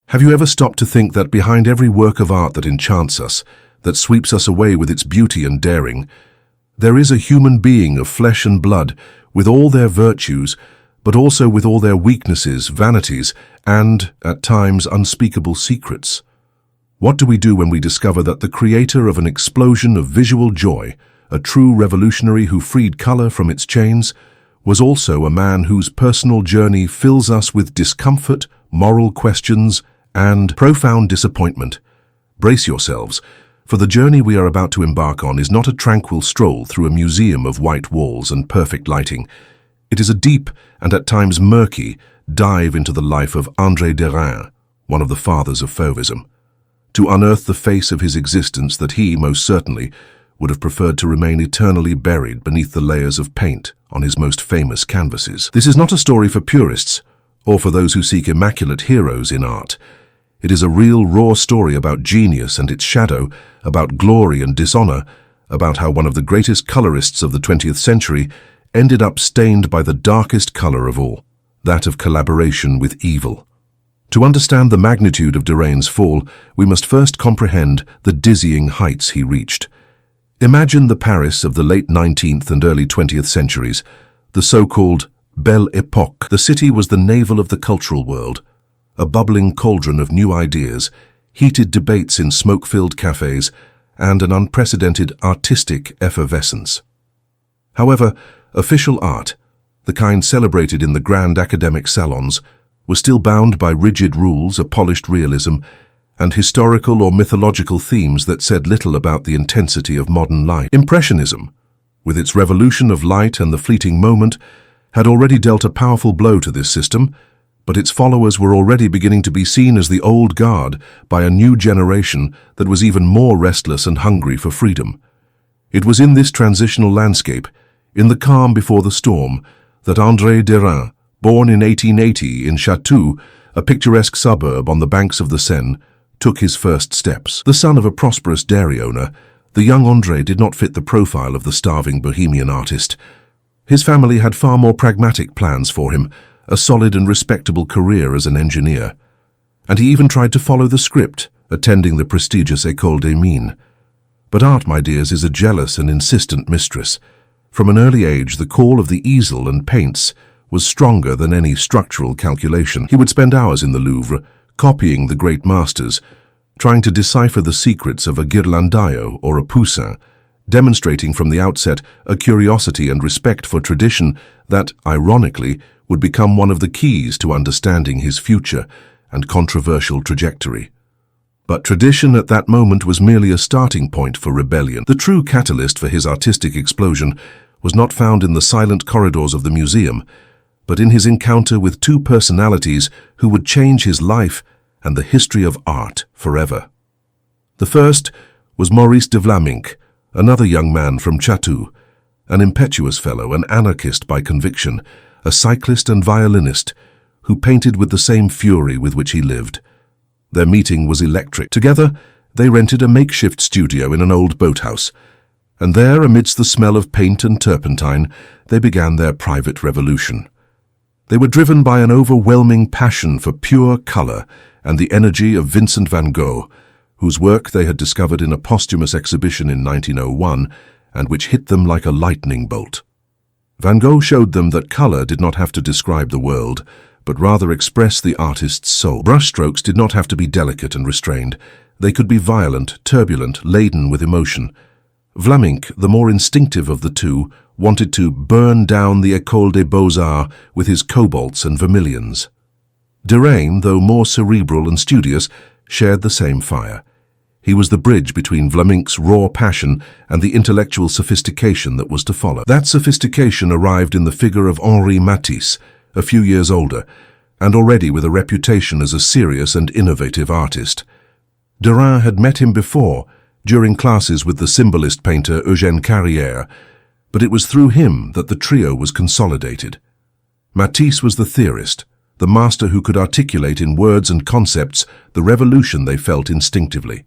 Have you ever stopped to think that behind every work of art that enchants us, that sweeps us away with its beauty and daring, there is a human being of flesh and blood, with all their virtues, but also with all their weaknesses, vanities, and, at times, unspeakable secrets? What do we do when we discover that the creator of an explosion of visual joy, a true revolutionary who freed color from its chains, was also a man whose personal journey fills us with discomfort, moral questions, and profound disappointment? Brace yourselves, for the journey we are about to embark on is not a tranquil stroll through a museum of white walls and perfect lighting. It is a deep and at times murky dive into the life of André Derain, one of the fathers of Fauvism, to unearth the face of his existence that he, most certainly, would have preferred to remain eternally buried beneath the layers of paint on his most famous canvases. This is not a story for purists, or for those who seek immaculate heroes in art. It is a real, raw story about genius and its shadow, about glory and dishonor, about how one of the greatest colorists of the 20th century ended up stained by the darkest color of all, that of collaboration with evil. To understand the magnitude of Derain's fall, we must first comprehend the dizzying heights he reached. Imagine the Paris of the late 19th and early 20th centuries, the so-called Belle Époque. The city was the navel of the cultural world, a bubbling cauldron of new ideas, heated debates in smoke-filled cafes, and an unprecedented artistic effervescence. However, official art, the kind celebrated in the grand academic salons, was still bound by rigid rules, a polished realism, and historical or mythological themes that said little about the intensity of modern life. Impressionism, with its revolution of light and the fleeting moment, had already dealt a powerful blow to this system, but its followers were already beginning to be seen as the old guard by a new generation that was even more restless and hungry for freedom. It was in this transitional landscape, in the calm before the storm, that André Derain, born in 1880 in Chatou, a picturesque suburb on the banks of the Seine, took his first steps. The son of a prosperous dairy owner, the young André did not fit the profile of the starving bohemian artist. His family had far more pragmatic plans for him, a solid and respectable career as an engineer. And he even tried to follow the script, attending the prestigious École des Mines. But art, my dears, is a jealous and insistent mistress. From an early age, the call of the easel and paints was stronger than any structural calculation. He would spend hours in the Louvre, copying the great masters, trying to decipher the secrets of a Ghirlandaio or a Poussin, demonstrating from the outset a curiosity and respect for tradition that, ironically, would become one of the keys to understanding his future and controversial trajectory. But tradition at that moment was merely a starting point for rebellion. The true catalyst for his artistic explosion was not found in the silent corridors of the museum, but in his encounter with two personalities who would change his life and the history of art forever. The first was Maurice de Vlaminck, another young man from Chatou, an impetuous fellow, an anarchist by conviction, a cyclist and violinist, who painted with the same fury with which he lived. Their meeting was electric. Together, they rented a makeshift studio in an old boathouse, and there, amidst the smell of paint and turpentine, they began their private revolution. They were driven by an overwhelming passion for pure color and the energy of Vincent van Gogh, whose work they had discovered in a posthumous exhibition in 1901 and which hit them like a lightning bolt. Van Gogh showed them that color did not have to describe the world, but rather express the artist's soul. Brushstrokes did not have to be delicate and restrained. They could be violent, turbulent, laden with emotion. Vlaminck, the more instinctive of the two, wanted to burn down the École des Beaux-Arts with his cobalts and vermilions. Derain, though more cerebral and studious, shared the same fire. He was the bridge between Vlaminck's raw passion and the intellectual sophistication that was to follow. That sophistication arrived in the figure of Henri Matisse, a few years older, and already with a reputation as a serious and innovative artist. Derain had met him before, during classes with the symbolist painter Eugène Carrière, but it was through him that the trio was consolidated. Matisse was the theorist, the master who could articulate in words and concepts the revolution they felt instinctively.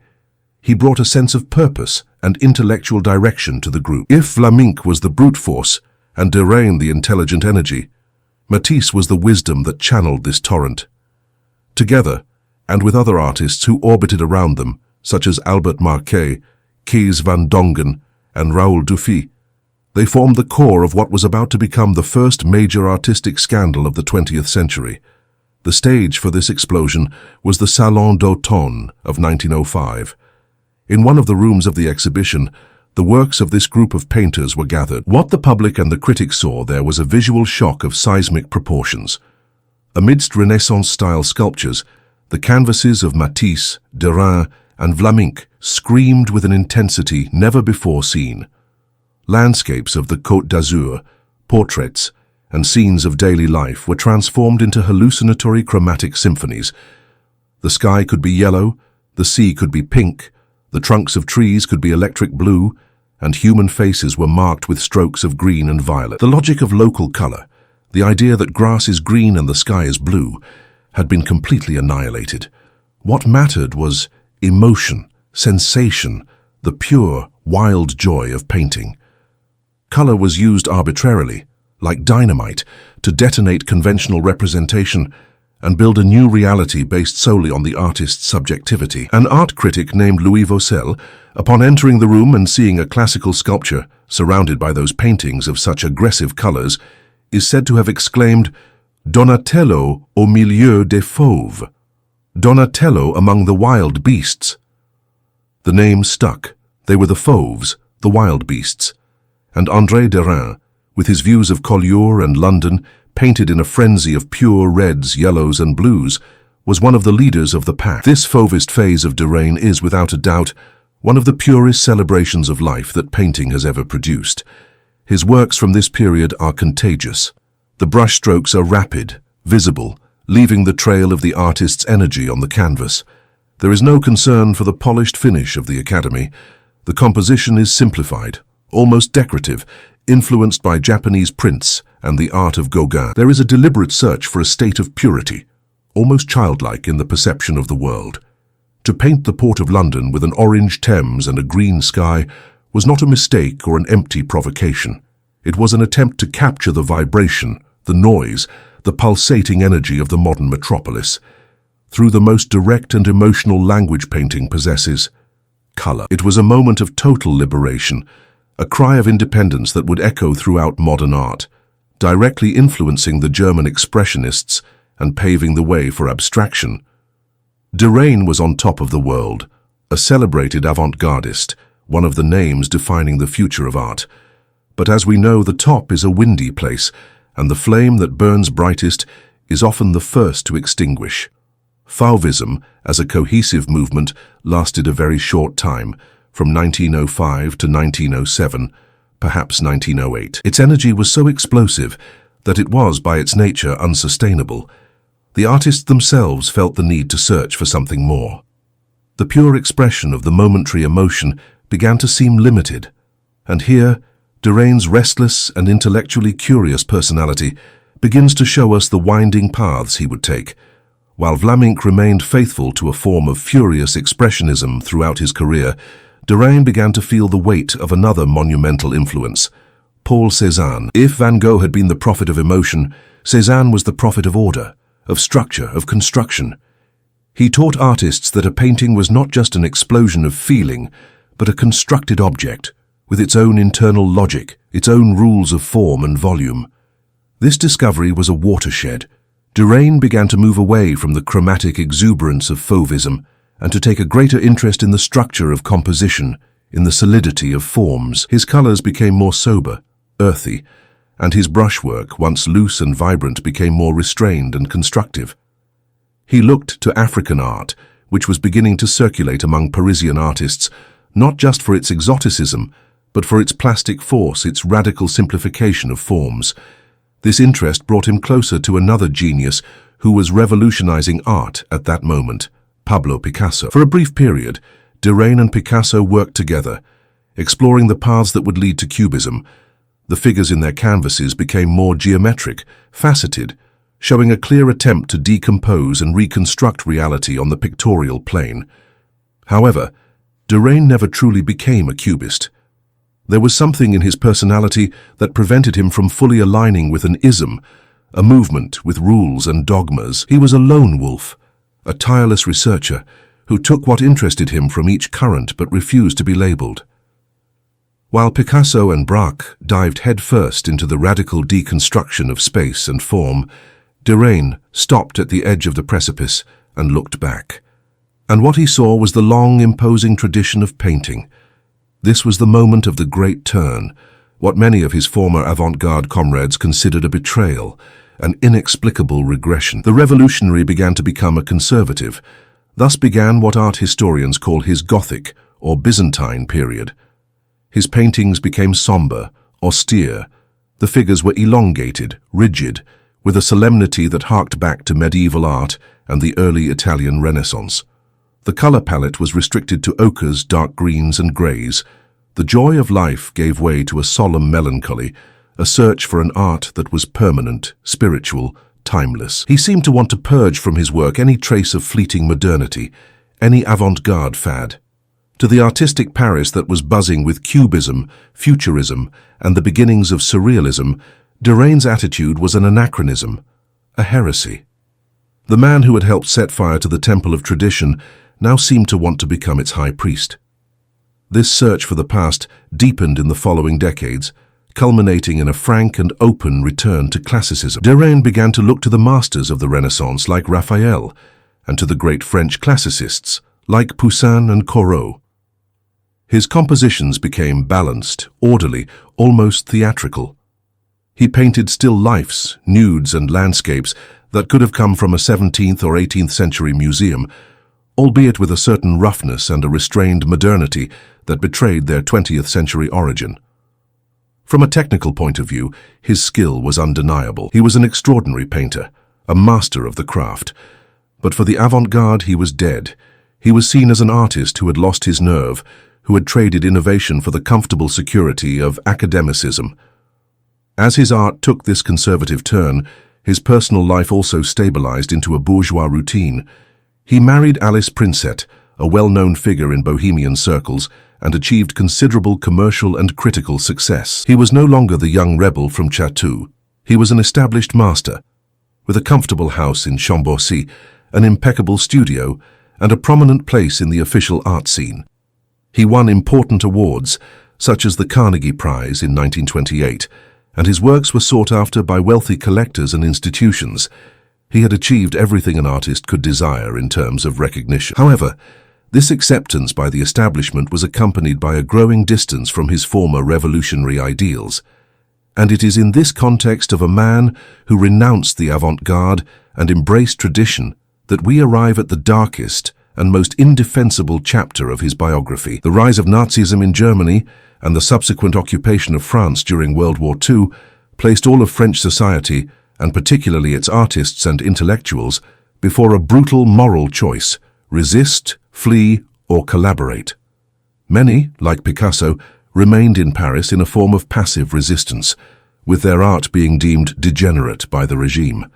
He brought a sense of purpose and intellectual direction to the group. If Vlaminck was the brute force and Derain the intelligent energy, Matisse was the wisdom that channeled this torrent. Together, and with other artists who orbited around them, such as Albert Marquet, Kees van Dongen, and Raoul Dufy. They formed the core of what was about to become the first major artistic scandal of the 20th century. The stage for this explosion was the Salon d'Automne of 1905. In one of the rooms of the exhibition, the works of this group of painters were gathered. What the public and the critics saw there was a visual shock of seismic proportions. Amidst Renaissance-style sculptures, the canvases of Matisse, Derain, and Vlaminck screamed with an intensity never before seen. Landscapes of the Côte d'Azur, portraits, and scenes of daily life were transformed into hallucinatory chromatic symphonies. The sky could be yellow, the sea could be pink, the trunks of trees could be electric blue, and human faces were marked with strokes of green and violet. The logic of local color, the idea that grass is green and the sky is blue, had been completely annihilated. What mattered was emotion, sensation, the pure, wild joy of painting. Color was used arbitrarily, like dynamite, to detonate conventional representation and build a new reality based solely on the artist's subjectivity. An art critic named Louis Vaucel, upon entering the room and seeing a classical sculpture surrounded by those paintings of such aggressive colors, is said to have exclaimed, "Donatello au milieu des fauves," Donatello among the wild beasts. The name stuck. They were the Fauves, the wild beasts. And André Derain, with his views of Collioure and London painted in a frenzy of pure reds, yellows, and blues, was one of the leaders of the pack. This Fauvist phase of Derain is, without a doubt, one of the purest celebrations of life that painting has ever produced. His works from this period are contagious. The brushstrokes are rapid, visible, leaving the trail of the artist's energy on the canvas. There is no concern for the polished finish of the Academy. The composition is simplified, almost decorative, influenced by Japanese prints and the art of Gauguin. There is a deliberate search for a state of purity, almost childlike in the perception of the world. To paint the Port of London with an orange Thames and a green sky was not a mistake or an empty provocation. It was an attempt to capture the vibration, the noise, the pulsating energy of the modern metropolis, through the most direct and emotional language painting possesses: color. It was a moment of total liberation, a cry of independence that would echo throughout modern art, directly influencing the German expressionists and paving the way for abstraction. Derain was on top of the world, a celebrated avant-gardist, one of the names defining the future of art. But as we know, the top is a windy place, and the flame that burns brightest is often the first to extinguish. Fauvism, as a cohesive movement, lasted a very short time, from 1905 to 1907, perhaps 1908. Its energy was so explosive that it was, by its nature, unsustainable. The artists themselves felt the need to search for something more. The pure expression of the momentary emotion began to seem limited, and here, Derain's restless and intellectually curious personality begins to show us the winding paths he would take. While Vlaminck remained faithful to a form of furious expressionism throughout his career, Derain began to feel the weight of another monumental influence: Paul Cézanne. If Van Gogh had been the prophet of emotion, Cézanne was the prophet of order, of structure, of construction. He taught artists that a painting was not just an explosion of feeling, but a constructed object, with its own internal logic, its own rules of form and volume. This discovery was a watershed. Derain began to move away from the chromatic exuberance of Fauvism and to take a greater interest in the structure of composition, in the solidity of forms. His colors became more sober, earthy, and his brushwork, once loose and vibrant, became more restrained and constructive. He looked to African art, which was beginning to circulate among Parisian artists, not just for its exoticism, but for its plastic force, its radical simplification of forms. This interest brought him closer to another genius who was revolutionizing art at that moment, Pablo Picasso. For a brief period, Derain and Picasso worked together, exploring the paths that would lead to Cubism. The figures in their canvases became more geometric, faceted, showing a clear attempt to decompose and reconstruct reality on the pictorial plane. However, Derain never truly became a Cubist. There was something in his personality that prevented him from fully aligning with an ism, a movement with rules and dogmas. He was a lone wolf, a tireless researcher who took what interested him from each current but refused to be labeled. While Picasso and Braque dived headfirst into the radical deconstruction of space and form, Derain stopped at the edge of the precipice and looked back. And what he saw was the long, imposing tradition of painting. This was the moment of the great turn, what many of his former avant-garde comrades considered a betrayal, an inexplicable regression. The revolutionary began to become a conservative. Thus began what art historians call his Gothic or Byzantine period. His paintings became somber, austere. The figures were elongated, rigid, with a solemnity that harked back to medieval art and the early Italian Renaissance. The color palette was restricted to ochres, dark greens, and grays. The joy of life gave way to a solemn melancholy, a search for an art that was permanent, spiritual, timeless. He seemed to want to purge from his work any trace of fleeting modernity, any avant-garde fad. To the artistic Paris that was buzzing with cubism, futurism, and the beginnings of surrealism, Derain's attitude was an anachronism, a heresy. The man who had helped set fire to the temple of tradition now seemed to want to become its high priest. This search for the past deepened in the following decades, culminating in a frank and open return to classicism. Derain began to look to the masters of the Renaissance like Raphael, and to the great French classicists like Poussin and Corot. His compositions became balanced, orderly, almost theatrical. He painted still lifes, nudes, and landscapes that could have come from a 17th or 18th century museum, albeit with a certain roughness and a restrained modernity that betrayed their 20th century origin. From a technical point of view, his skill was undeniable. He was an extraordinary painter, a master of the craft. But for the avant-garde, he was dead. He was seen as an artist who had lost his nerve, who had traded innovation for the comfortable security of academicism. As his art took this conservative turn, his personal life also stabilized into a bourgeois routine. He married Alice Princet, a well-known figure in bohemian circles, and achieved considerable commercial and critical success. He was no longer the young rebel from Chatou. He was an established master, with a comfortable house in Chambourcy, an impeccable studio, and a prominent place in the official art scene. He won important awards, such as the Carnegie Prize in 1928, and his works were sought after by wealthy collectors and institutions. He had achieved everything an artist could desire in terms of recognition. However, this acceptance by the establishment was accompanied by a growing distance from his former revolutionary ideals. And it is in this context of a man who renounced the avant-garde and embraced tradition that we arrive at the darkest and most indefensible chapter of his biography. The rise of Nazism in Germany and the subsequent occupation of France during World War II placed all of French society, and particularly its artists and intellectuals, before a brutal moral choice: resist, flee, or collaborate. Many, like Picasso, remained in Paris in a form of passive resistance, with their art being deemed degenerate by the regime.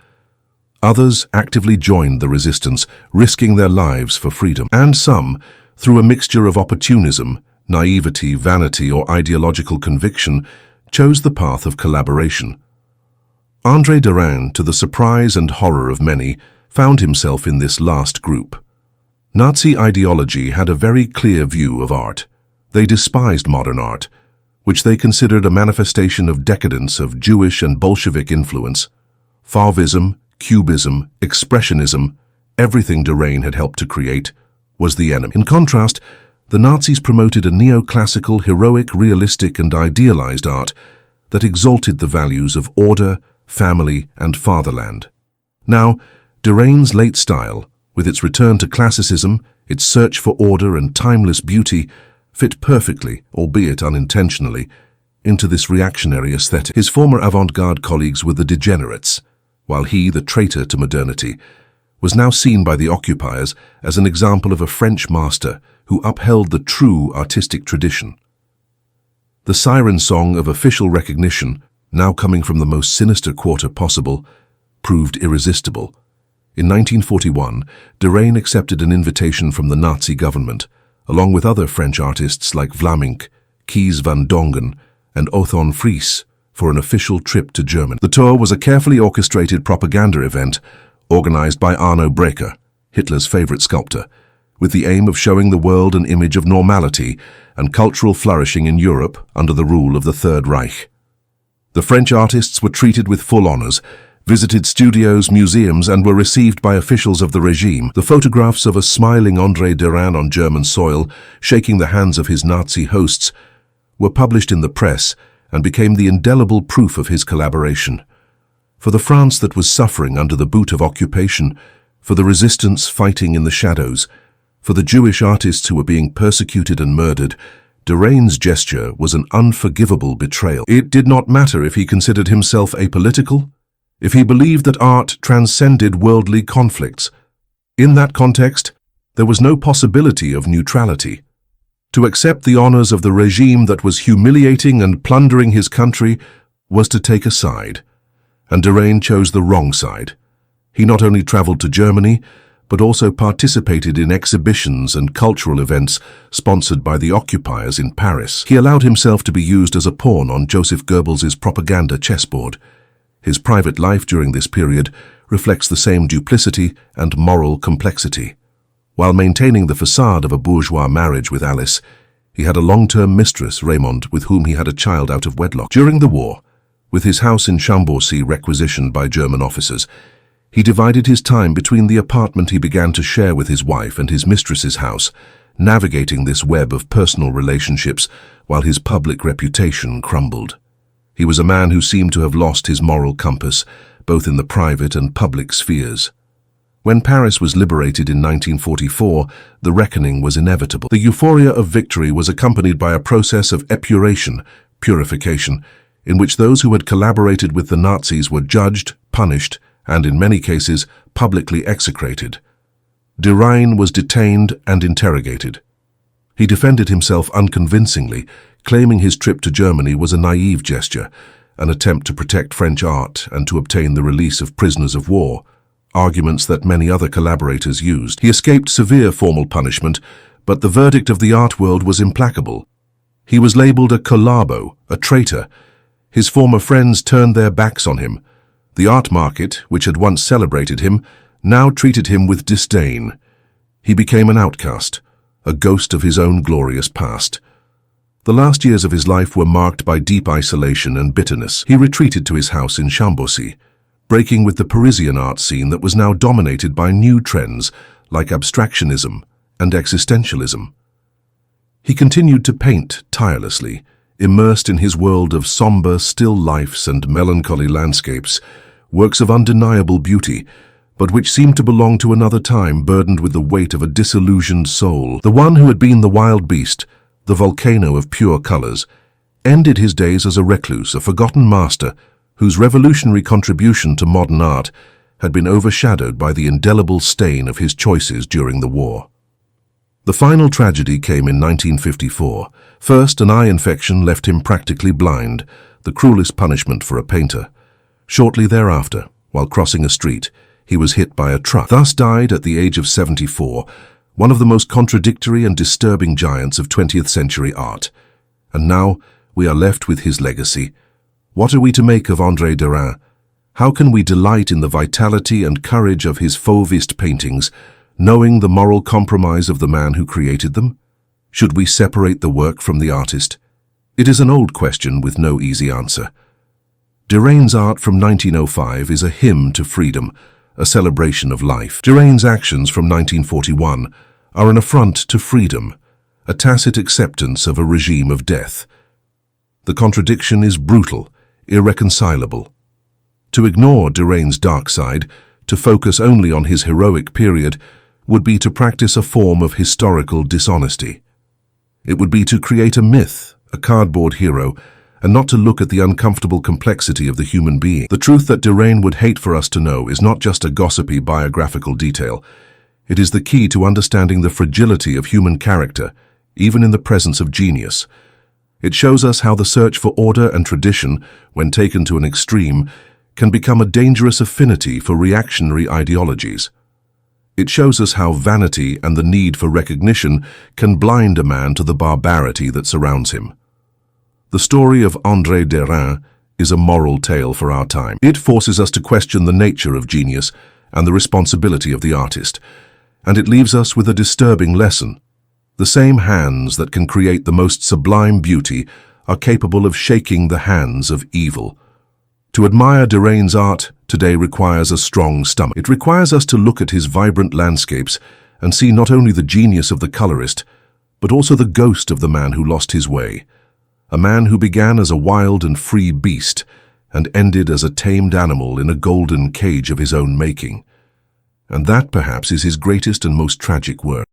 Others actively joined the resistance, risking their lives for freedom. And some, through a mixture of opportunism, naivety, vanity, or ideological conviction, chose the path of collaboration. André Derain, to the surprise and horror of many, found himself in this last group. Nazi ideology had a very clear view of art. They despised modern art, which they considered a manifestation of decadence of Jewish and Bolshevik influence. Fauvism, Cubism, Expressionism, everything Derain had helped to create, was the enemy. In contrast, the Nazis promoted a neoclassical, heroic, realistic, and idealized art that exalted the values of order, family, and fatherland. Now, Derain's late style, with its return to classicism, its search for order and timeless beauty, fit perfectly, albeit unintentionally, into this reactionary aesthetic. His former avant-garde colleagues were the degenerates, while he, the traitor to modernity, was now seen by the occupiers as an example of a French master who upheld the true artistic tradition. The siren song of official recognition, now coming from the most sinister quarter possible, proved irresistible. In 1941, Derain accepted an invitation from the Nazi government, along with other French artists like Vlaminck, Kees van Dongen, and Othon Fries, for an official trip to Germany. The tour was a carefully orchestrated propaganda event organized by Arno Breker, Hitler's favorite sculptor, with the aim of showing the world an image of normality and cultural flourishing in Europe under the rule of the Third Reich. The French artists were treated with full honors, visited studios, museums, and were received by officials of the regime. The photographs of a smiling André Derain on German soil, shaking the hands of his Nazi hosts, were published in the press and became the indelible proof of his collaboration. For the France that was suffering under the boot of occupation, for the resistance fighting in the shadows, for the Jewish artists who were being persecuted and murdered, Derain's gesture was an unforgivable betrayal. It did not matter if he considered himself apolitical, if he believed that art transcended worldly conflicts. In that context, there was no possibility of neutrality. To accept the honors of the regime that was humiliating and plundering his country was to take a side. And Derain chose the wrong side. He not only traveled to Germany, but also participated in exhibitions and cultural events sponsored by the occupiers in Paris. He allowed himself to be used as a pawn on Joseph Goebbels' propaganda chessboard. His private life during this period reflects the same duplicity and moral complexity. While maintaining the facade of a bourgeois marriage with Alice, he had a long-term mistress, Raymond, with whom he had a child out of wedlock. During the war, with his house in Chambourcy requisitioned by German officers, he divided his time between the apartment he began to share with his wife and his mistress's house, navigating this web of personal relationships while his public reputation crumbled. He was a man who seemed to have lost his moral compass, both in the private and public spheres. When Paris was liberated in 1944, the reckoning was inevitable. The euphoria of victory was accompanied by a process of epuration, purification, in which those who had collaborated with the Nazis were judged, punished, and in many cases publicly execrated. Derain was detained and interrogated. He defended himself unconvincingly, claiming his trip to Germany was a naive gesture, an attempt to protect French art and to obtain the release of prisoners of war, arguments that many other collaborators used. He escaped severe formal punishment, but the verdict of the art world was implacable. He was labeled a collabo, a traitor. His former friends turned their backs on him. The art market, which had once celebrated him, now treated him with disdain. He became an outcast, a ghost of his own glorious past. The last years of his life were marked by deep isolation and bitterness. He retreated to his house in Chambourcy, breaking with the Parisian art scene that was now dominated by new trends like abstractionism and existentialism. He continued to paint tirelessly, immersed in his world of somber, still lifes and melancholy landscapes, works of undeniable beauty, but which seemed to belong to another time burdened with the weight of a disillusioned soul. The one who had been the wild beast, the volcano of pure colors, ended his days as a recluse, a forgotten master whose revolutionary contribution to modern art had been overshadowed by the indelible stain of his choices during the war. The final tragedy came in 1954. First, an eye infection left him practically blind, the cruelest punishment for a painter. Shortly thereafter, while crossing a street, he was hit by a truck. Thus died at the age of 74, one of the most contradictory and disturbing giants of 20th century art. And now we are left with his legacy. What are we to make of André Derain? How can we delight in the vitality and courage of his Fauvist paintings, knowing the moral compromise of the man who created them? Should we separate the work from the artist? It is an old question with no easy answer. Derain's art from 1905 is a hymn to freedom, a celebration of life. Derain's actions from 1941 are an affront to freedom, a tacit acceptance of a regime of death. The contradiction is brutal, irreconcilable. To ignore Derain's dark side, to focus only on his heroic period, would be to practice a form of historical dishonesty. It would be to create a myth, a cardboard hero, and not to look at the uncomfortable complexity of the human being. The truth that Derain would hate for us to know is not just a gossipy biographical detail. It is the key to understanding the fragility of human character, even in the presence of genius. It shows us how the search for order and tradition, when taken to an extreme, can become a dangerous affinity for reactionary ideologies. It shows us how vanity and the need for recognition can blind a man to the barbarity that surrounds him. The story of André Derain is a moral tale for our time. It forces us to question the nature of genius and the responsibility of the artist. And it leaves us with a disturbing lesson. The same hands that can create the most sublime beauty are capable of shaking the hands of evil. To admire Derain's art today requires a strong stomach. It requires us to look at his vibrant landscapes and see not only the genius of the colorist, but also the ghost of the man who lost his way. A man who began as a wild and free beast and ended as a tamed animal in a golden cage of his own making. And that, perhaps, is his greatest and most tragic work.